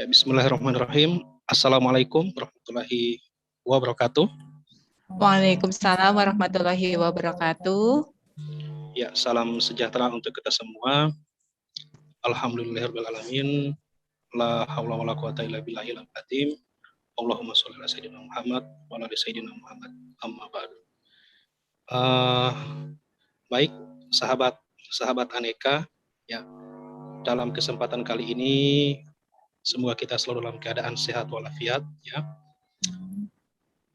Ya, bismillahirrahmanirrahim. Assalamualaikum warahmatullahi wabarakatuh. Waalaikumsalam warahmatullahi wabarakatuh. Ya, salam sejahtera untuk kita semua. Alhamdulillahirrahmanirrahim. La haula wala quwata illa billahil azim. Allahumma sholli ala sayyidina Muhammad wa ala ali sayyidina Muhammad. Amma ba'du. Baik, sahabat aneka, ya. Dalam kesempatan kali ini semoga kita selalu dalam keadaan sehat walafiat, ya.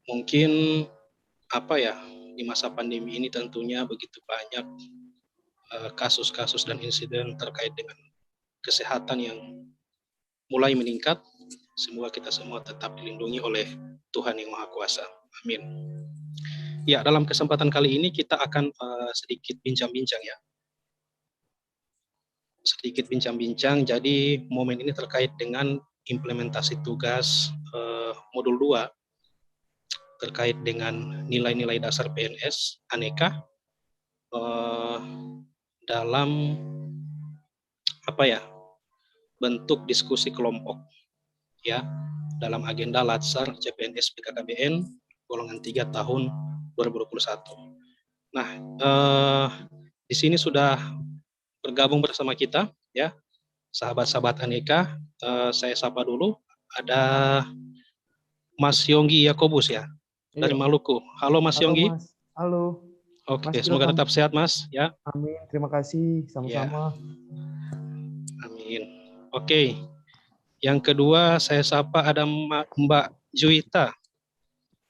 Mungkin di masa pandemi ini tentunya begitu banyak kasus-kasus dan insiden terkait dengan kesehatan yang mulai meningkat. Semoga kita semua tetap dilindungi oleh Tuhan Yang Maha Kuasa. Amin. Ya, dalam kesempatan kali ini kita akan sedikit bincang-bincang, ya. Sedikit bincang-bincang. Jadi momen ini terkait dengan implementasi tugas modul 2 terkait dengan nilai-nilai dasar PNS aneka dalam bentuk diskusi kelompok, ya, dalam agenda Latsar CPNS BKKBN golongan 3 tahun 2021. Nah, di sini sudah bergabung bersama kita, ya, sahabat-sahabat aneka. Saya sapa dulu, ada Mas Yonggi Yakobus, ya, dari Maluku. Halo Mas Yonggi. Mas. Halo. Oke, semoga tetap sehat Mas, ya. Amin, terima kasih, sama-sama. Ya. Amin. Oke. Yang kedua saya sapa ada Mbak Juwita.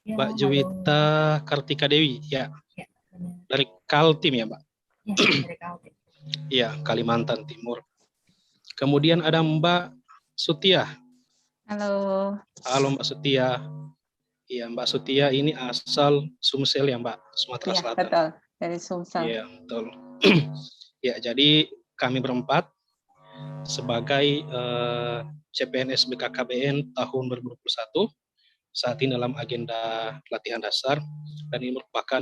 Ya, Mbak Juwita Kartika Dewi, ya. Dari Kaltim, ya, Mbak. Ya, dari Kaltim. Iya, Kalimantan Timur. Kemudian ada Mbak Sutia. Halo. Halo Mbak Sutia. Iya, Mbak Sutia ini asal Sumsel, ya, Mbak, Sumatera Selatan. Betul, dari Sumsel. Iya, betul. Ya, jadi kami berempat sebagai CPNS BKKBN tahun 2021 saat ini dalam agenda pelatihan dasar, dan ini merupakan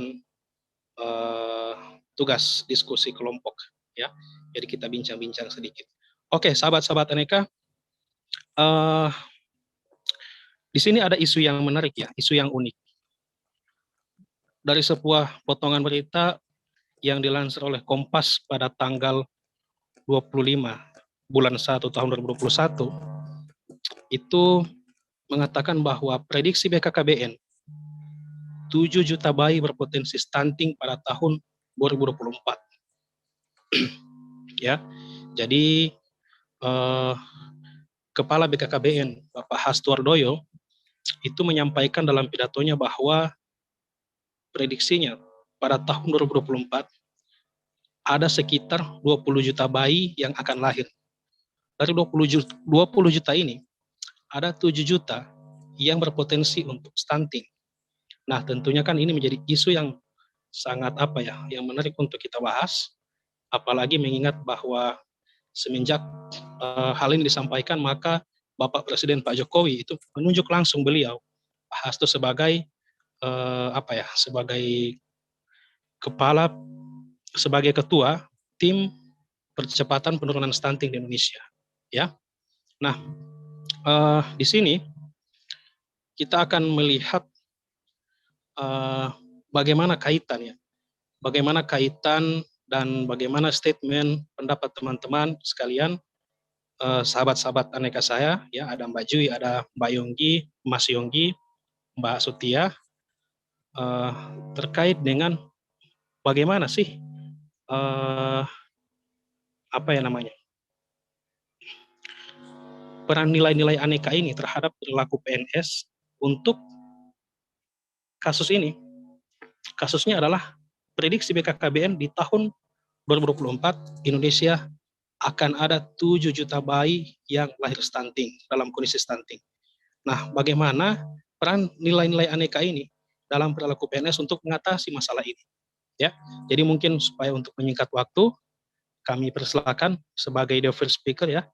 tugas diskusi kelompok, ya. Jadi kita bincang-bincang sedikit. Oke, sahabat-sahabat aneka, di sini ada isu yang menarik, ya, isu yang unik. Dari sebuah potongan berita yang dilansir oleh Kompas pada tanggal 25 bulan 1 tahun 2021, itu mengatakan bahwa prediksi BKKBN 7 juta bayi berpotensi stunting pada tahun 2024. Ya, jadi Kepala BKKBN Bapak Hastuardoyo itu menyampaikan dalam pidatonya bahwa prediksinya pada tahun 2024 ada sekitar 20 juta bayi yang akan lahir. Dari 20 juta ini, ada 7 juta yang berpotensi untuk stunting. Nah, tentunya kan ini menjadi isu yang sangat yang menarik untuk kita bahas, apalagi mengingat bahwa semenjak hal ini disampaikan, maka Bapak Presiden Pak Jokowi itu menunjuk langsung beliau, Pak Hasto, sebagai sebagai ketua tim percepatan penurunan stunting di Indonesia, ya. Nah, di sini kita akan melihat bagaimana kaitan dan bagaimana statement pendapat teman-teman sekalian, sahabat-sahabat aneka saya, ya, ada Mbak Jui, ada Mbak Yonggi, Mas Yonggi, Mbak Sutia, terkait dengan bagaimana sih peran nilai-nilai aneka ini terhadap perilaku PNS untuk kasus ini. Kasusnya adalah prediksi BKKBN di tahun 2024 Indonesia akan ada 7 juta bayi yang lahir stunting, dalam kondisi stunting. Nah, bagaimana peran nilai-nilai aneka ini dalam perilaku PNS untuk mengatasi masalah ini, ya. Jadi mungkin supaya untuk menyingkat waktu, kami persilakan sebagai the first speaker, ya,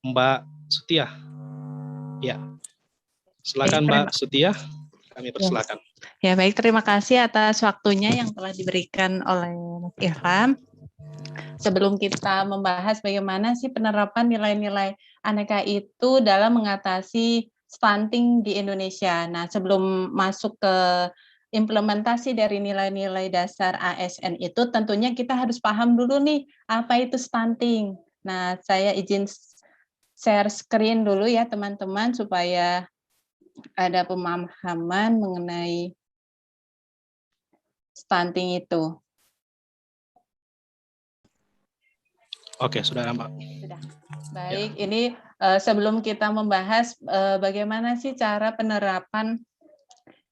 Mbak Sutia. Ya, silakan Mbak Sutia, kami persilakan. Ya, baik, terima kasih atas waktunya yang telah diberikan oleh Mas Irfan. sebelum kita membahas bagaimana sih penerapan nilai-nilai aneka itu dalam mengatasi stunting di Indonesia. Nah, sebelum masuk ke implementasi dari nilai-nilai dasar ASN itu, tentunya kita harus paham dulu nih, apa itu stunting. Nah, saya izin share screen dulu ya teman-teman, supaya ada pemahaman mengenai stunting itu. Oke, sudah Mbak. Sudah. Baik, ini sebelum kita membahas bagaimana sih cara penerapan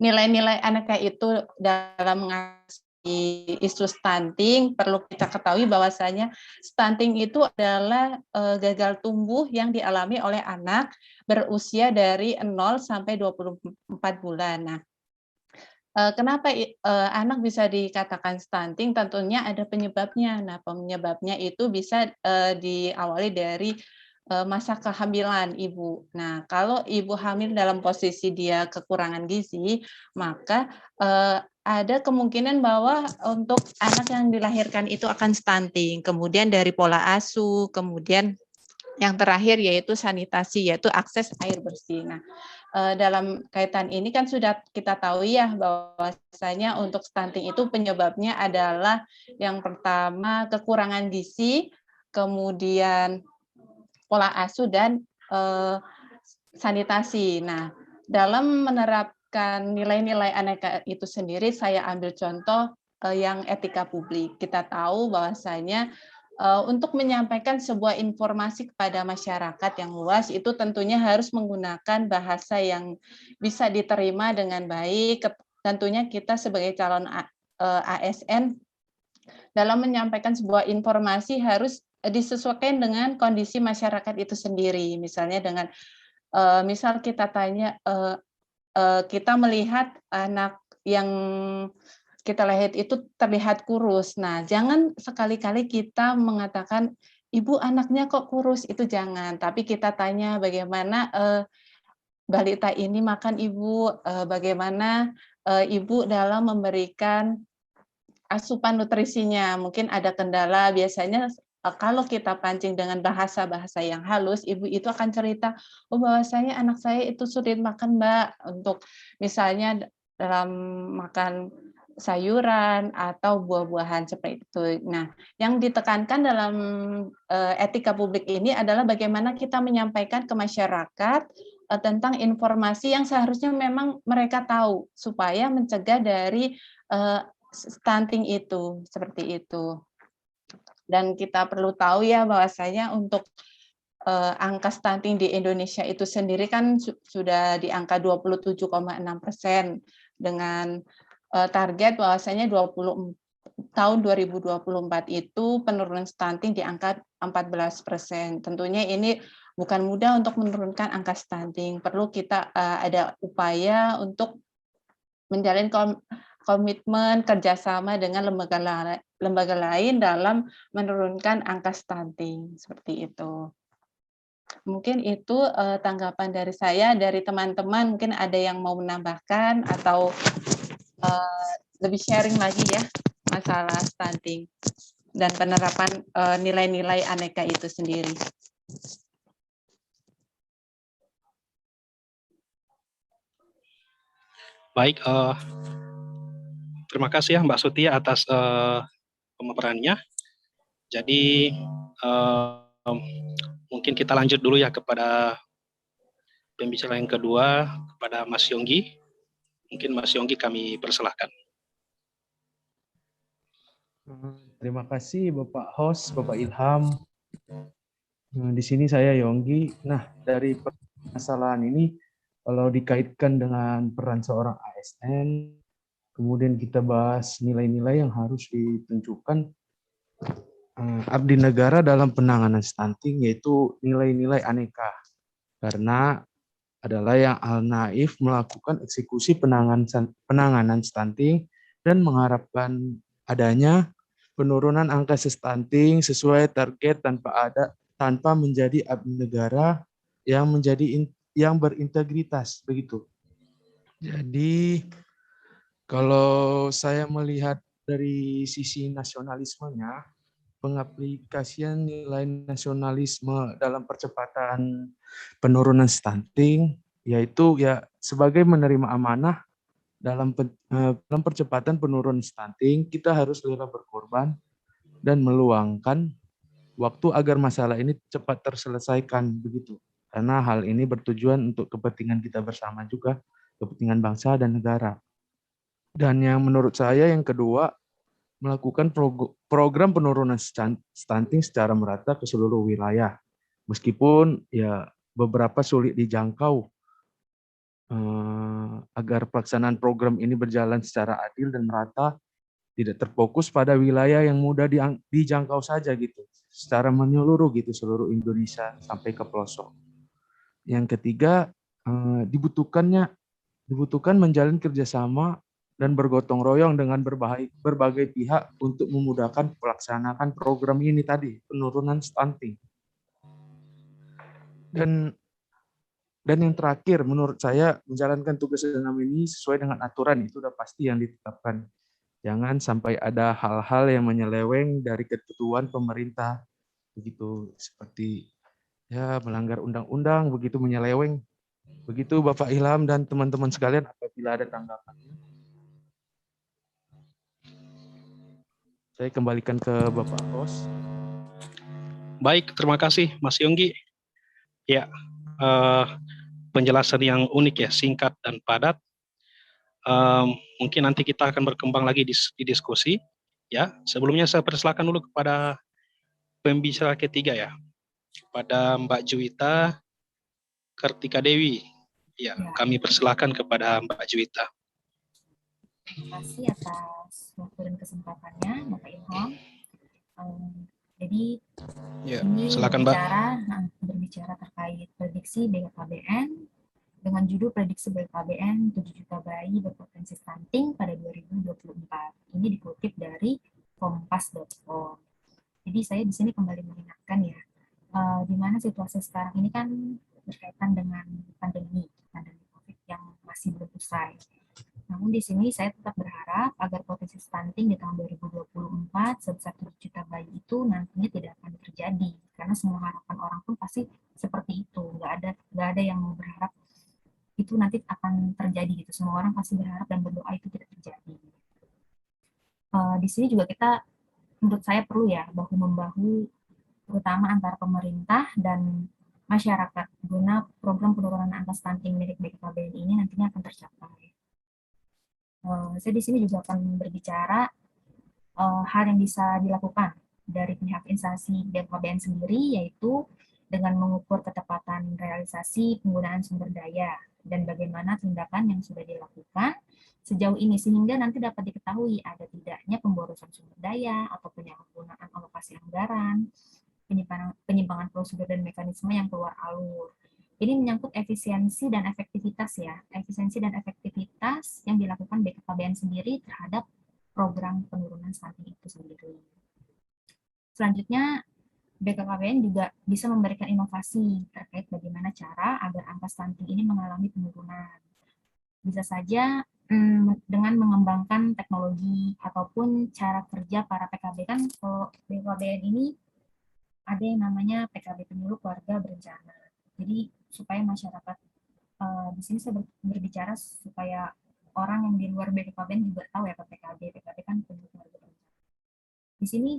nilai-nilai aneka itu dalam mengatasi isu stunting, perlu kita ketahui bahwasanya stunting itu adalah gagal tumbuh yang dialami oleh anak berusia dari 0 sampai 24 bulan. Nah, kenapa anak bisa dikatakan stunting? Tentunya ada penyebabnya. Nah, penyebabnya itu bisa diawali dari masa kehamilan ibu. Nah, kalau ibu hamil dalam posisi dia kekurangan gizi, maka ada kemungkinan bahwa untuk anak yang dilahirkan itu akan stunting. Kemudian dari pola asuh, kemudian yang terakhir yaitu sanitasi, yaitu akses air bersih. Nah, dalam kaitan ini kan sudah kita tahu ya bahwasanya untuk stunting itu penyebabnya adalah yang pertama kekurangan gizi, kemudian pola asuh dan sanitasi. Nah, dalam menerapkan nilai-nilai aneka itu sendiri, saya ambil contoh yang etika publik. Kita tahu bahwasanya untuk menyampaikan sebuah informasi kepada masyarakat yang luas itu tentunya harus menggunakan bahasa yang bisa diterima dengan baik. Tentunya kita sebagai calon ASN dalam menyampaikan sebuah informasi harus disesuaikan dengan kondisi masyarakat itu sendiri. Misalnya dengan misal kita tanya, kita melihat anak yang kita lihat itu terlihat kurus. Nah, jangan sekali-kali kita mengatakan, "Ibu anaknya kok kurus?" Itu jangan. Tapi kita tanya bagaimana balita ini makan ibu, bagaimana ibu dalam memberikan asupan nutrisinya. Mungkin ada kendala, biasanya kalau kita pancing dengan bahasa-bahasa yang halus, ibu itu akan cerita, "Oh, bahwasanya anak saya itu sulit makan, Mbak," untuk misalnya dalam makan sayuran atau buah-buahan seperti itu. Nah, yang ditekankan dalam etika publik ini adalah bagaimana kita menyampaikan ke masyarakat tentang informasi yang seharusnya memang mereka tahu, supaya mencegah dari stunting itu, seperti itu. Dan kita perlu tahu ya bahwasanya untuk angka stunting di Indonesia itu sendiri kan sudah di angka 27,6% dengan target bahwasanya tahun 2024 itu penurunan stunting di angka 14%. Tentunya ini bukan mudah untuk menurunkan angka stunting. Perlu kita ada upaya untuk menjalin komitmen kerjasama dengan lembaga lain dalam menurunkan angka stunting, seperti itu. Mungkin itu tanggapan dari saya, dari teman-teman mungkin ada yang mau menambahkan atau lebih sharing lagi ya masalah stunting dan penerapan nilai-nilai aneka itu sendiri. Baik, terima kasih ya Mbak Sutia atas pemaparannya. Jadi mungkin kita lanjut dulu ya kepada pembicara yang kedua, kepada Mas Yonggi. Mungkin Mas Yonggi kami persilahkan. Terima kasih Bapak host, Bapak Ilham. Di sini saya Yonggi. Nah, dari permasalahan ini, kalau dikaitkan dengan peran seorang ASN, kemudian kita bahas nilai-nilai yang harus ditunjukkan abdi negara dalam penanganan stunting, yaitu nilai-nilai aneka. Karena adalah yang al-naif melakukan eksekusi penanganan stunting dan mengharapkan adanya penurunan angka stunting sesuai target tanpa menjadi abdi negara yang berintegritas begitu. Jadi kalau saya melihat dari sisi nasionalismenya, pengaplikasian nilai nasionalisme dalam percepatan penurunan stunting, yaitu ya sebagai menerima amanah dalam percepatan penurunan stunting, kita harus rela berkorban dan meluangkan waktu agar masalah ini cepat terselesaikan begitu. Karena hal ini bertujuan untuk kepentingan kita bersama juga, kepentingan bangsa dan negara. Dan yang menurut saya yang kedua, melakukan program penurunan stunting secara merata ke seluruh wilayah. Meskipun ya beberapa sulit dijangkau, agar pelaksanaan program ini berjalan secara adil dan merata, tidak terfokus pada wilayah yang mudah dijangkau saja gitu, secara menyeluruh gitu seluruh Indonesia sampai ke pelosok. Yang ketiga, dibutuhkan menjalin kerjasama dan bergotong royong dengan berbagai pihak untuk memudahkan pelaksanaan program ini tadi, penurunan stunting. Dan yang terakhir, menurut saya menjalankan tugas senam ini sesuai dengan aturan itu sudah pasti yang ditetapkan. Jangan sampai ada hal-hal yang menyeleweng dari ketentuan pemerintah, begitu seperti ya melanggar undang-undang, begitu menyeleweng. Begitu Bapak Ilham dan teman-teman sekalian, apabila ada tanggapan. Saya kembalikan ke Bapak host. Baik, terima kasih Mas Yonggi. Ya, penjelasan yang unik ya, singkat dan padat. Mungkin nanti kita akan berkembang lagi di diskusi. Ya, sebelumnya saya persilakan dulu kepada pembicara ketiga ya, pada Mbak Juwita Kartika Dewi. Ya, kami persilakan kepada Mbak Juwita. Terima kasih atas waktu dan kesempatannya, Bapak Ilham. Jadi Ya, ini silakan, berbicara terkait prediksi BKKBN dengan judul prediksi BKKBN 7 juta bayi berpotensi stunting pada 2024. Ini dikutip dari kompas.com. Jadi saya di sini kembali mengingatkan ya, di mana situasi sekarang ini kan berkaitan dengan pandemi COVID yang masih belum usai. Namun di sini saya tetap berharap agar potensi stunting di tahun 2024 sebesar 7 juta bayi itu nantinya tidak akan terjadi, karena semua harapan orang pun pasti seperti itu. Nggak ada yang mau berharap itu nanti akan terjadi gitu. Semua orang pasti berharap dan berdoa itu tidak terjadi. Di sini juga kita, menurut saya perlu ya bahu membahu, terutama antara pemerintah dan masyarakat, guna program penurunan angka stunting milik BKKBN ini nantinya akan tercapai. Saya di sini juga akan berbicara hal yang bisa dilakukan dari pihak instansi BKKBN sendiri, yaitu dengan mengukur ketepatan realisasi penggunaan sumber daya dan bagaimana tindakan yang sudah dilakukan sejauh ini, sehingga nanti dapat diketahui ada tidaknya pemborosan sumber daya atau penyalahgunaan alokasi anggaran, penyimpangan prosedur dan mekanisme yang keluar alur. Ini menyangkut efisiensi dan efektivitas ya, efisiensi dan efektivitas yang dilakukan BKKBN sendiri terhadap program penurunan stunting itu sendiri. Selanjutnya, BKKBN juga bisa memberikan inovasi terkait bagaimana cara agar angka stunting ini mengalami penurunan. Bisa saja dengan mengembangkan teknologi ataupun cara kerja para PKB. Kan kalau BKKBN ini ada yang namanya PKB Penyuluh Keluarga Berencana. Jadi supaya masyarakat, di sini saya berbicara supaya orang yang di luar BKKBN juga tahu ya PKB kan Penyuluh Keluarga Berencana. Di sini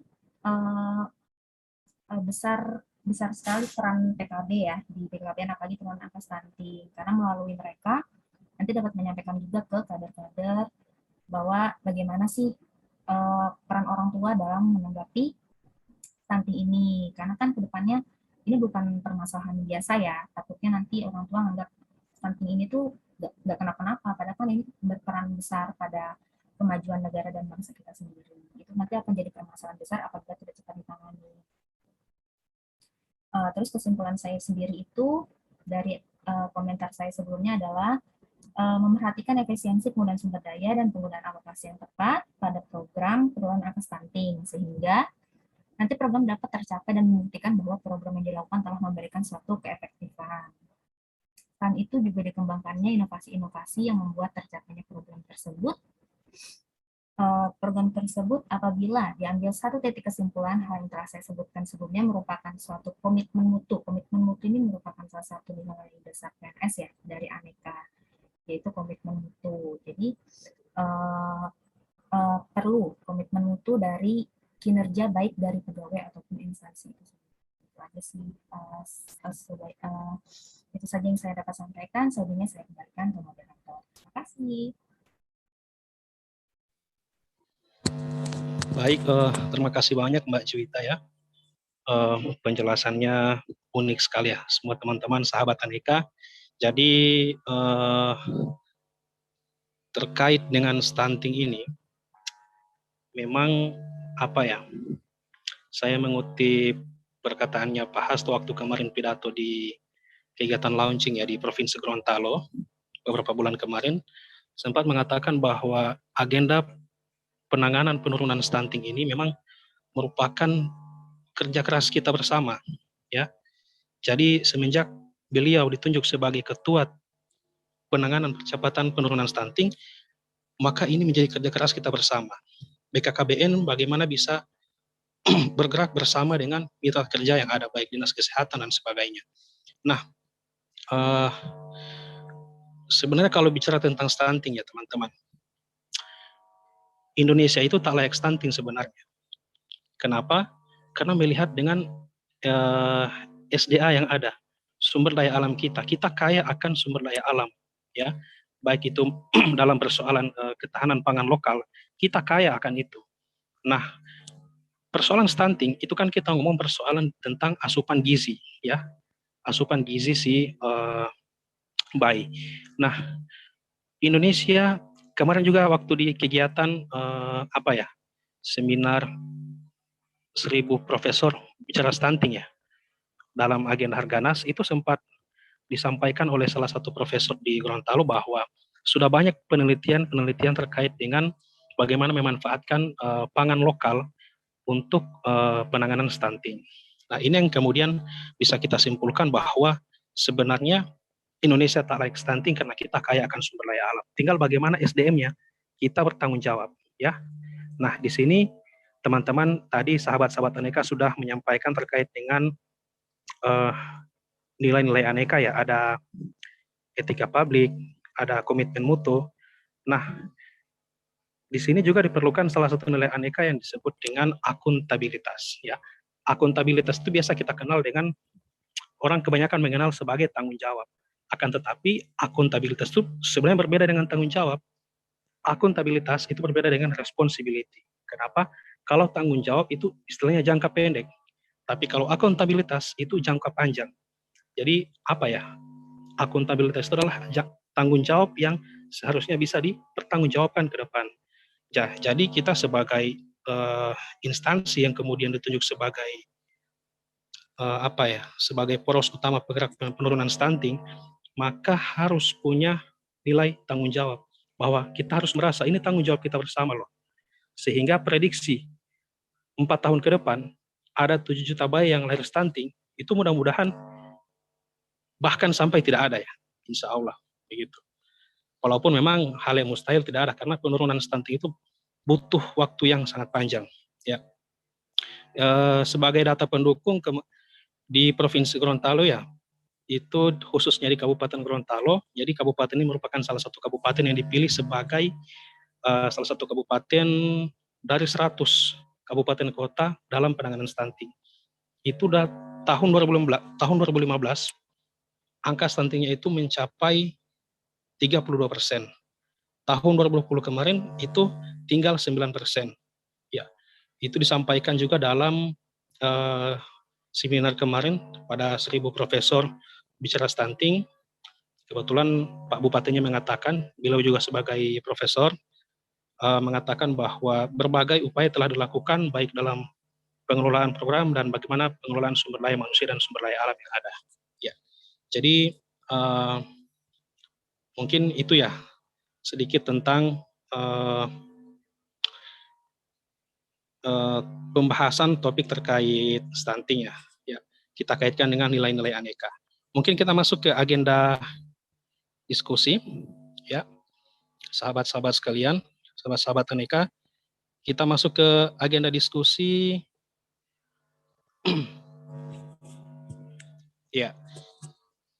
besar sekali peran PKB ya di BKKBN, apalagi penurunan angka stunting, karena melalui mereka nanti dapat menyampaikan juga ke kader-kader bahwa bagaimana sih peran orang tua dalam menanggapi stunting ini, karena kan kedepannya ini bukan permasalahan biasa ya, takutnya nanti orang tua menganggap stunting ini tuh nggak kenapa-napa, padahal kan ini berperan besar pada kemajuan negara dan bangsa kita sendiri. Itu nanti akan jadi permasalahan besar apabila tidak cepat ditangani. Terus kesimpulan saya sendiri itu dari komentar saya sebelumnya adalah memerhatikan efisiensi penggunaan sumber daya dan penggunaan alokasi yang tepat pada program penurunan angka stunting, sehingga nanti program dapat tercapai dan membuktikan bahwa program yang dilakukan telah memberikan suatu keefektifan. Selain itu juga dikembangkannya inovasi-inovasi yang membuat tercapainya program tersebut program tersebut apabila diambil satu titik kesimpulan hal yang telah saya sebutkan sebelumnya merupakan suatu komitmen mutu. Komitmen mutu ini merupakan salah satu nilai dasar PNS ya dari Aneka, yaitu komitmen mutu. Jadi perlu komitmen mutu dari kinerja baik dari pegawai ataupun instansi itu. Itu aja sih, itu saja yang saya dapat sampaikan. Selebihnya saya kembalikan ke moderator. Terima kasih. Baik, terima kasih banyak Mbak Juwita ya. Penjelasannya unik sekali ya, semua teman-teman sahabat Aneka. Jadi terkait dengan stunting ini, memang apa ya? Saya mengutip perkataannya Pak Hasto waktu kemarin pidato di kegiatan launching ya di Provinsi Gorontalo beberapa bulan kemarin, sempat mengatakan bahwa agenda penanganan penurunan stunting ini memang merupakan kerja keras kita bersama ya. Jadi semenjak beliau ditunjuk sebagai ketua penanganan percepatan penurunan stunting, maka ini menjadi kerja keras kita bersama. BKKBN bagaimana bisa bergerak bersama dengan mitra kerja yang ada, baik dinas kesehatan dan sebagainya. Nah, sebenarnya kalau bicara tentang stunting ya teman-teman, Indonesia itu tak layak stunting sebenarnya. Kenapa? Karena melihat dengan SDA yang ada, sumber daya alam kita kaya akan sumber daya alam, ya, baik itu dalam persoalan ketahanan pangan lokal, kita kaya akan itu. Nah, persoalan stunting itu kan kita ngomong persoalan tentang asupan gizi, ya, asupan gizi si bayi. Nah, Indonesia kemarin juga waktu di kegiatan seminar 1000 profesor bicara stunting ya, dalam agenda Harganas itu sempat disampaikan oleh salah satu profesor di Gorontalo bahwa sudah banyak penelitian terkait dengan bagaimana memanfaatkan pangan lokal untuk penanganan stunting. Nah, ini yang kemudian bisa kita simpulkan bahwa sebenarnya Indonesia tak layak stunting karena kita kaya akan sumber daya alam. Tinggal bagaimana SDM-nya kita bertanggung jawab, ya. Nah, di sini teman-teman tadi sahabat-sahabat Aneka sudah menyampaikan terkait dengan nilai-nilai Aneka ya, ada etika publik, ada komitmen mutu. Nah, di sini juga diperlukan salah satu nilai Aneka yang disebut dengan akuntabilitas ya. Akuntabilitas itu biasa kita kenal dengan orang kebanyakan mengenal sebagai tanggung jawab. Akan tetapi akuntabilitas itu sebenarnya berbeda dengan tanggung jawab. Akuntabilitas itu berbeda dengan responsibility. Kenapa? Kalau tanggung jawab itu istilahnya jangka pendek. Tapi kalau akuntabilitas itu jangka panjang. Jadi apa ya? Akuntabilitas itu adalah tanggung jawab yang seharusnya bisa dipertanggungjawabkan ke depan. Jadi kita sebagai instansi yang kemudian ditunjuk sebagai sebagai poros utama penggerak penurunan stunting, maka harus punya nilai tanggung jawab bahwa kita harus merasa ini tanggung jawab kita bersama loh. Sehingga prediksi 4 tahun ke depan ada 7 juta bayi yang lahir stunting, itu mudah-mudahan bahkan sampai tidak ada ya, insya Allah begitu. Walaupun memang hal yang mustahil tidak ada karena penurunan stunting itu butuh waktu yang sangat panjang. Ya, sebagai data pendukung di Provinsi Gorontalo ya, itu khususnya di Kabupaten Gorontalo. Jadi kabupaten ini merupakan salah satu kabupaten yang dipilih sebagai salah satu kabupaten dari 100 kabupaten kota dalam penanganan stunting. Itu udah tahun 2015 angka stuntingnya itu mencapai 32%. Tahun 2020 kemarin itu tinggal 9%. Ya, itu disampaikan juga dalam seminar kemarin pada 1000 profesor bicara stunting. Kebetulan Pak Bupatinya mengatakan, beliau juga sebagai profesor, mengatakan bahwa berbagai upaya telah dilakukan baik dalam pengelolaan program dan bagaimana pengelolaan sumber daya manusia dan sumber daya alam yang ada. Ya, jadi mungkin itu ya sedikit tentang pembahasan topik terkait stunting ya. Ya, kita kaitkan dengan nilai-nilai Aneka. Mungkin kita masuk ke agenda diskusi ya, sahabat-sahabat sekalian, sahabat-sahabat Aneka. kita masuk ke agenda diskusi. Ya,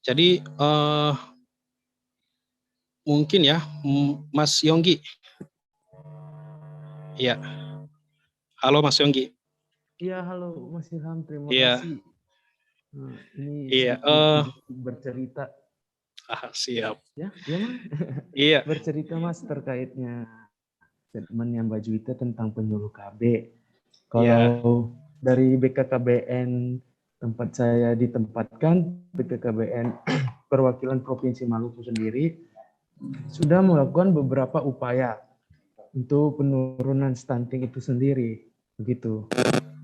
jadi mungkin ya, Mas Yonggi. Ya, halo Mas Yonggi. Iya, halo Mas Ilham, terima Iya. kasih. Nah, ini Iya, sedikit bercerita. Siap. Ya, ya Mas. Iya. Bercerita Mas terkaitnya statement yang Mbak Juwita tentang penyuluh KB. Kalau dari BKKBN tempat saya ditempatkan, BKKBN perwakilan Provinsi Maluku sendiri sudah melakukan beberapa upaya untuk penurunan stunting itu sendiri, begitu.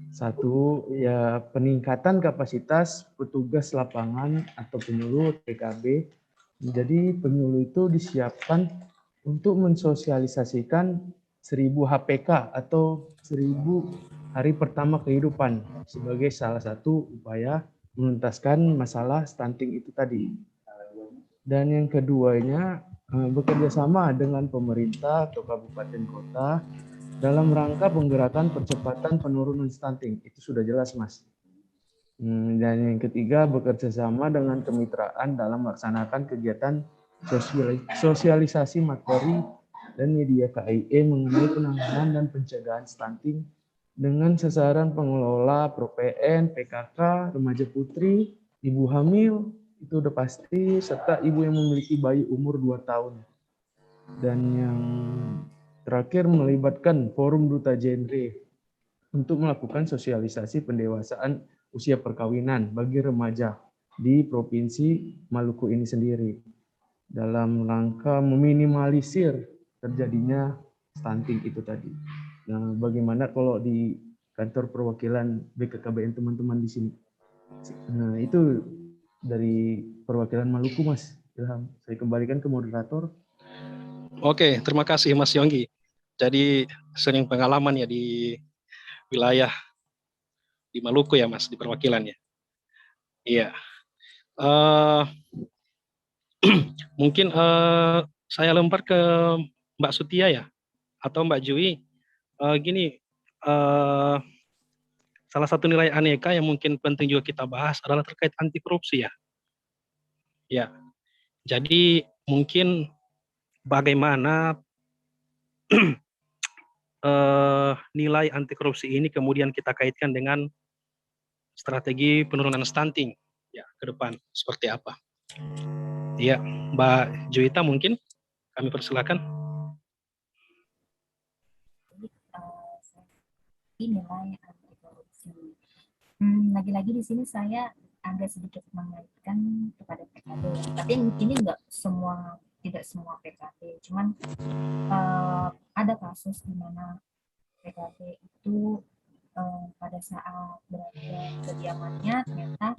Satu, ya peningkatan kapasitas petugas lapangan atau penyuluh PKB. Jadi penyuluh itu disiapkan untuk mensosialisasikan 1000 HPK atau 1000 hari pertama kehidupan sebagai salah satu upaya menuntaskan masalah stunting itu tadi. Dan yang keduanya, bekerja sama dengan pemerintah atau kabupaten kota dalam rangka penggerakan percepatan penurunan stunting. Itu sudah jelas, Mas. Dan yang ketiga, bekerja sama dengan kemitraan dalam melaksanakan kegiatan sosialisasi materi dan media KIE mengenai penanganan dan pencegahan stunting dengan sasaran pengelola ProPN, PKK, remaja putri, ibu hamil, itu udah pasti, serta ibu yang memiliki bayi umur 2 tahun. Dan yang terakhir melibatkan forum duta genre untuk melakukan sosialisasi pendewasaan usia perkawinan bagi remaja di Provinsi Maluku ini sendiri dalam rangka meminimalisir terjadinya stunting itu tadi. Nah, bagaimana kalau di kantor perwakilan BKKBN teman-teman di sini? Nah, itu dari perwakilan Maluku, Mas Ilham. Saya kembalikan ke moderator. Oke, terima kasih Mas Yonggi. Jadi sering pengalaman ya di wilayah di Maluku ya Mas, di perwakilannya. Iya. Mungkin saya lempar ke Mbak Sutia ya, atau Mbak Jui. Gini, salah satu nilai aneka yang mungkin penting juga kita bahas adalah terkait anti korupsi ya. Ya, jadi mungkin bagaimana nilai anti korupsi ini kemudian kita kaitkan dengan strategi penurunan stunting ya ke depan seperti apa? Ya, Mbak Juwita mungkin kami persilakan. Nilai anti korupsi. Lagi-lagi di sini saya agak sedikit mengaitkan kepada PKB, tapi ini tidak semua PKB, cuman ada kasus di mana PKB itu pada saat berada kediamannya ternyata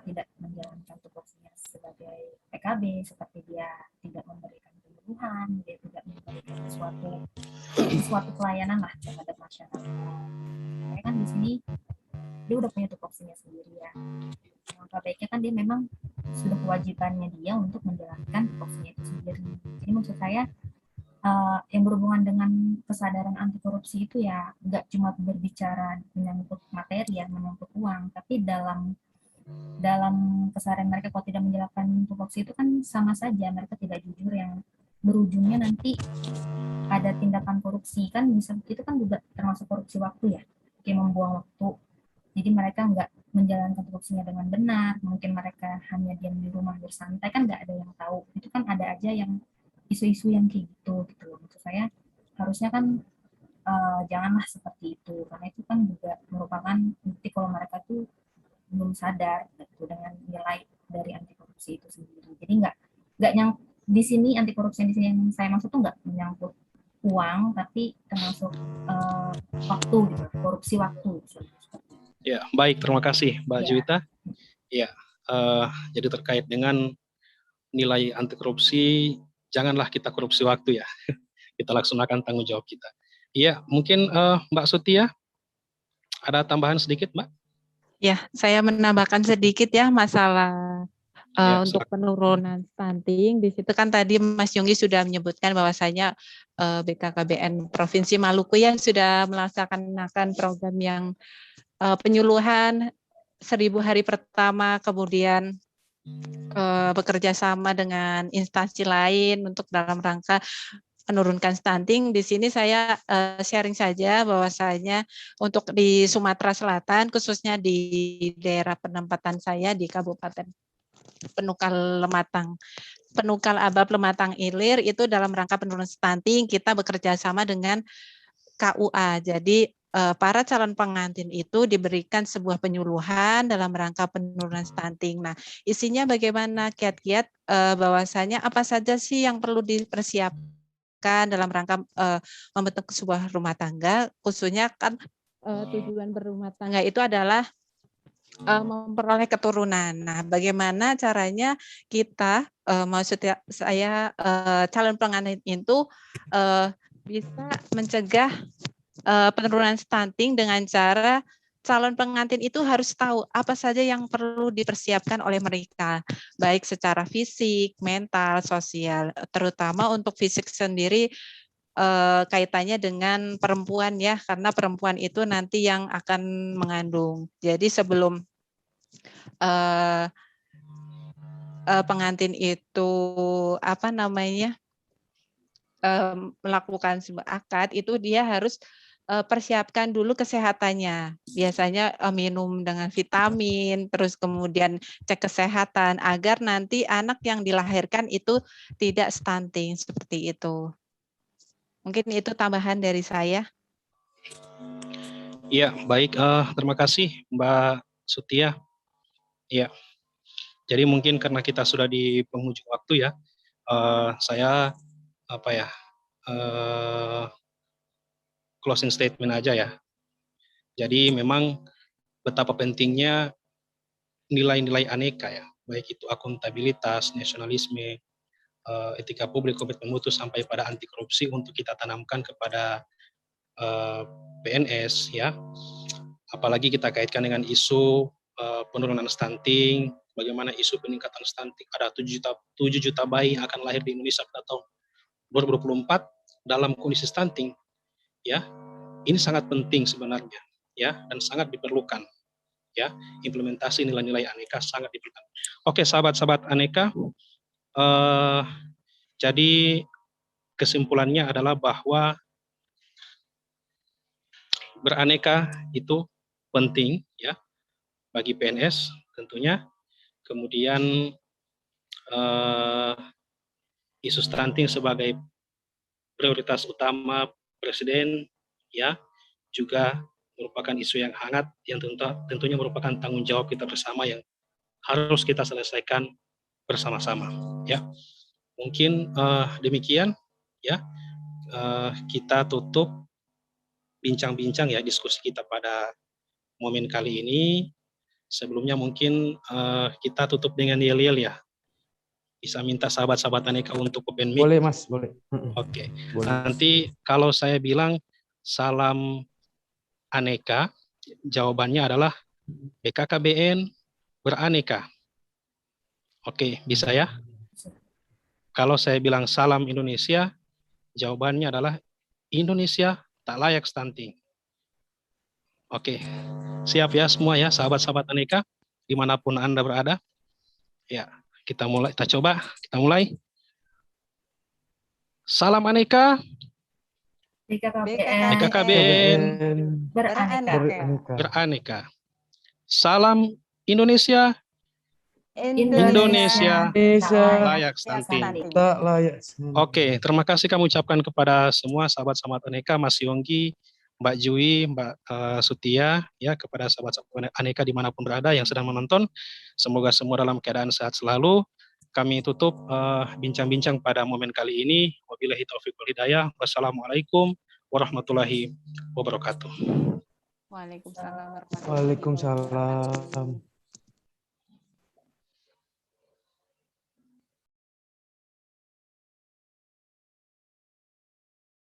tidak menjalankan tugasnya sebagai PKB, seperti dia tidak memberikan penyuluhan, dia tidak memberikan suatu pelayanan lah terhadap masyarakat. Karena kan di sini dia udah punya tupoksinya sendiri ya. Maka baiknya kan dia memang sudah kewajibannya dia untuk menjalankan tupoksinya itu sendiri. Jadi maksud saya yang berhubungan dengan kesadaran anti korupsi itu ya nggak cuma berbicara menyangkut materi ya, menyangkut uang, tapi dalam kesadaran mereka kalau tidak menjalankan tupoksi itu kan sama saja mereka tidak jujur, yang berujungnya nanti ada tindakan korupsi kan, bisa itu kan juga termasuk korupsi waktu ya, kayak membuang waktu. Jadi mereka nggak menjalankan tupoksinya dengan benar, mungkin mereka hanya diam di rumah bersantai, kan nggak ada yang tahu. Itu kan ada aja yang isu-isu yang kayak gitu Maksud saya harusnya kan janganlah seperti itu, karena itu kan juga merupakan bukti kalau mereka tuh belum sadar gitu dengan nilai dari anti korupsi itu sendiri. Jadi nggak yang di sini anti korupsi di sini yang saya maksud tuh nggak menyangkut uang, tapi termasuk waktu gitu, korupsi waktu. Ya, baik, terima kasih Mbak Ya. Juwita. Ya, jadi terkait dengan nilai anti korupsi, janganlah kita korupsi waktu ya. Kita laksanakan tanggung jawab kita. Iya, mungkin Mbak Sutia ada tambahan sedikit, Mbak? Ya, saya menambahkan sedikit ya masalah Ya, Untuk silakan. penurunan stunting, di situ kan tadi Mas Yonggi sudah menyebutkan bahwasanya BKKBN Provinsi Maluku yang sudah melaksanakan program yang penyuluhan 1000 hari pertama, kemudian bekerja sama dengan instansi lain untuk dalam rangka menurunkan stunting. Di sini saya sharing saja bahwasanya untuk di Sumatera Selatan, khususnya di daerah penempatan saya di Kabupaten Penukal Abab Lematang Ilir, itu dalam rangka penurunan stunting kita bekerja sama dengan KUA. Jadi para calon pengantin itu diberikan sebuah penyuluhan dalam rangka penurunan stunting. Nah, isinya bagaimana kiat-kiat bahwasanya apa saja sih yang perlu dipersiapkan dalam rangka membentuk sebuah rumah tangga, khususnya kan tujuan berumah tangga itu adalah memperoleh keturunan. Nah, bagaimana caranya kita, maksudnya saya calon pengantin itu bisa mencegah penurunan stunting dengan cara calon pengantin itu harus tahu apa saja yang perlu dipersiapkan oleh mereka, baik secara fisik, mental, sosial, terutama untuk fisik sendiri kaitannya dengan perempuan ya, karena perempuan itu nanti yang akan mengandung. Jadi sebelum pengantin itu melakukan sebuah akad, itu dia harus persiapkan dulu kesehatannya. Biasanya minum dengan vitamin, terus kemudian cek kesehatan agar nanti anak yang dilahirkan itu tidak stunting seperti itu. Mungkin itu tambahan dari saya. Iya, baik. Terima kasih Mbak Sutia. Ya, jadi mungkin karena kita sudah di penghujung waktu ya, saya closing statement aja ya. Jadi memang betapa pentingnya nilai-nilai aneka ya, baik itu akuntabilitas, nasionalisme, etika publik, komitmen mutu sampai pada anti korupsi untuk kita tanamkan kepada PNS ya. Apalagi kita kaitkan dengan isu penurunan stunting, bagaimana isu peningkatan stunting, ada 7 juta bayi akan lahir di Indonesia pada tahun 2024 dalam kondisi stunting ya. Ini sangat penting sebenarnya ya, dan sangat diperlukan ya, implementasi nilai-nilai aneka sangat diperlukan. Oke, sahabat-sahabat aneka, jadi kesimpulannya adalah bahwa beraneka itu penting ya bagi PNS tentunya. Kemudian isu stunting sebagai prioritas utama Presiden ya juga merupakan isu yang hangat yang tentunya merupakan tanggung jawab kita bersama yang harus kita selesaikan bersama-sama ya. Mungkin demikian ya, kita tutup bincang-bincang ya diskusi kita pada momen kali ini. Sebelumnya mungkin kita tutup dengan yel-yel ya. Bisa minta sahabat-sahabat aneka untuk open mic. Boleh Mas, boleh. Oke. Boleh. Nanti kalau saya bilang salam aneka, jawabannya adalah BKKBN beraneka. Oke, bisa ya? Kalau saya bilang salam Indonesia, jawabannya adalah Indonesia tak layak stunting. Oke, siap ya semua ya sahabat-sahabat aneka, dimanapun Anda berada. Ya, kita mulai. Salam aneka, BKKBN beraneka. Salam Indonesia, Indonesia layak stunting. Tak layak. Oke, terima kasih kami ucapkan kepada semua sahabat-sahabat aneka, Mas Yonggi, Mbak Jui, Mbak Sutia, ya, kepada sahabat-sahabat aneka dimanapun berada yang sedang menonton. Semoga semua dalam keadaan sehat selalu. Kami tutup bincang-bincang pada momen kali ini. Wabillahi taufiq wal hidayah. Wassalamualaikum warahmatullahi wabarakatuh. Waalaikumsalam warahmatullahi Waalaikumsalam.